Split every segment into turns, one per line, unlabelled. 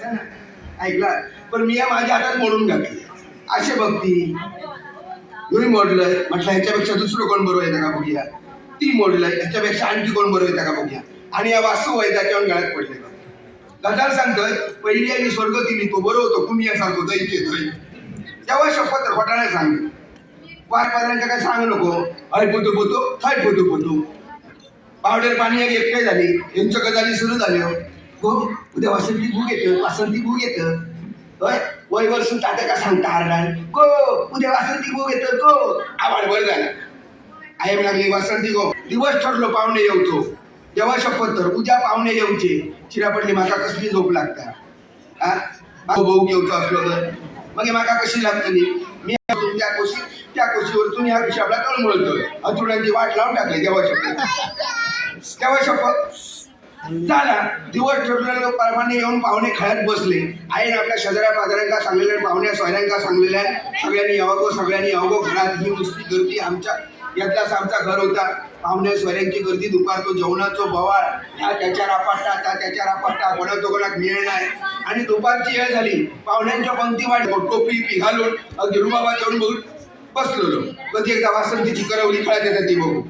ऐकायचा ना, ऐकला. पण मी या माझ्या हातात मोडून घातली. असे बघती मी मोडलंय, म्हटलं ह्याच्यापेक्षा दुसरं कोण बरोबर येतं का बघूया. ती मोडलंय, ह्याच्यापेक्षा आणखी कोण बरोबर येतं का बघूया. आणि या वास्तू वय त्याच्यावर गळ्यात पडले. गजाल सांगतोय पहिली आणि स्वर्ग दिली तो बरोबर होतो, कुणी सांगतो दैत येतोय. तेव्हा शपथ खोटा नाही सांगितलं. पाच पात्रांच्या काय सांगू नको, हाय पोतो पोतो, हाय पोतो पोतो. पावडेर पाणी एक एकटे झाली, यांच्या गजाली सुरू झाल्या. हो उद्या वासंती भूक येतं, वासंती भूक येतं. होय वय वर्षून तात्या का सांगता आरडाल को उद्या वासंती भूक येतं को. आवाज वर झाला. आयम लागली वासंती गो. दिवस ठरलो पाहुणे येऊचो. तेव्हा शपथ तर उद्या पाहुणे येऊचे. चिरा पडली माका कसली झोप लागता. हा भाऊ घेऊचो असलो तर मग माका कशी लागतली. मी त्या कोशीवर तुम्ही ह्या विषय आपला तळमळतोय. अथुड्यांची वाट लावून टाकली. तेव्हा शपथ झाला. दिवस ठरलेलं प्रमाणे येऊन पाहुणे खेळत बसले. आईने आपल्या शेजाऱ्या पाजाऱ्यांका सांगलेल्या, पाहुण्या सोयऱ्यांका सांगलेल्या, सगळ्यांनी यावगो घरात ही नुसती गर्दी. आमच्या यातलाच आमचा घर होता. पाहुण्या सोयऱ्यांची गर्दी, दुपारचो जेवणाचो बवाळ, ह्या त्याच्या रापाटा त्या त्याच्या रापाटा, कोणाचं कोणाक मिळ नाही. आणि दुपारची वेळ झाली. पाहुण्यांच्या पंक्ती वाट टोपी पी घालून अगदी रुबाबा चढून बघून बसलो. कधी एकदा वासंतीची करवली खेळत येतात ती बघू.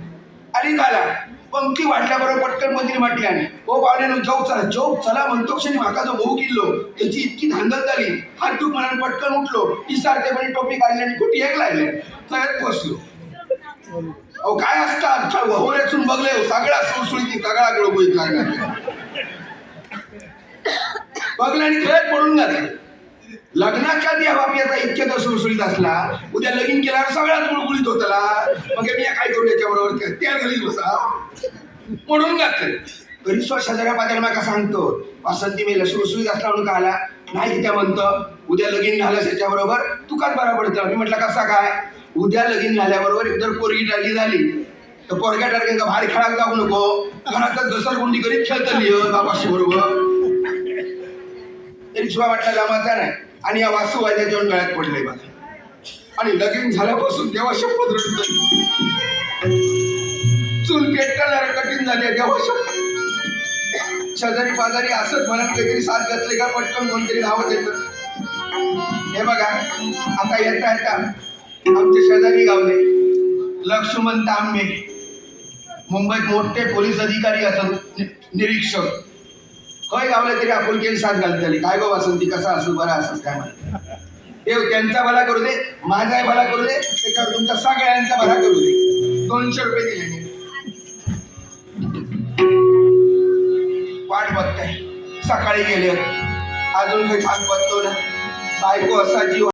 आणि झाला पंक्ती वाटल्याबरोबर पटकन मंत्री म्हटल्या, हो पाहुण्यानं चौक चला म्हणतो क्षणी माका जो भाऊ किल्लो त्याची इतकी धांदल झाली. हात टूक म्हणून पटकन उठलो. ही सारखेपणे टोपी काढली आणि कुठे एक लागले. तळ्यात बसलो. अहो काय असतात होऱ्यातून बघले सगळा सुळसुळीची सगळा गळगुळीत लागला. बघले आणि खेळत पडून घातले. लग्नाच्या आधी बापयाचा इतक्या तर सुळसुळीत असला, उद्या लगीन केल्यावर सगळ्यात गुळगुळीत होतला. मग मी काय करू याच्याबरोबर त्या घरीच बसा म्हणून घातलं. तरी शेजाऱ्या पाजाऱ्या माका सांगतो वासंती मेला सुळसुळीत असला म्हणून का आला नाही. त्या म्हणतं उद्या लगीन झालं त्याच्याबरोबर तुकाच बरा पडतं. मी म्हटलं कसा काय. उद्या लगीन झाल्याबरोबर एकदा पोरगी डाली झाली तर पोरग्या टारग्यांका बाहेर खेळायला जाऊ नको. घरातच घसरगुंडी करीत खेळतं बाबाशी बरोबर. तरी शिवा वाटला जमाचा नाही. आणि या वासू वाजल्या जेवण गळ्यात पडले बघा. आणि लगीन झाल्यापासून देवा शपथ रडत चूल पेटणार कठीण झाले. देवा शपथ शेजारी पाजारी असत म्हणत काहीतरी साथ घातले का पटकन कोणतरी धावत येतं. हे बघा आता येता आमचे शेजारी गावले लक्ष्मण तांबे, मुंबईत मोठे पोलीस अधिकारी असत निरीक्षक. खय गावले तरी आपुलकीने साथ घालतली. काय गो वासंती कसा असू बरा असंच काय म्हणा. देव त्यांचा भला करू दे, माझाही भला करू दे, त्याच्यावर तुमच्या सगळ्यांचा भला करू दे. 200 रुपये दिले. वाट बघताय सकाळी गेले अजून काही थांब बघतो ना. बायको असा जीव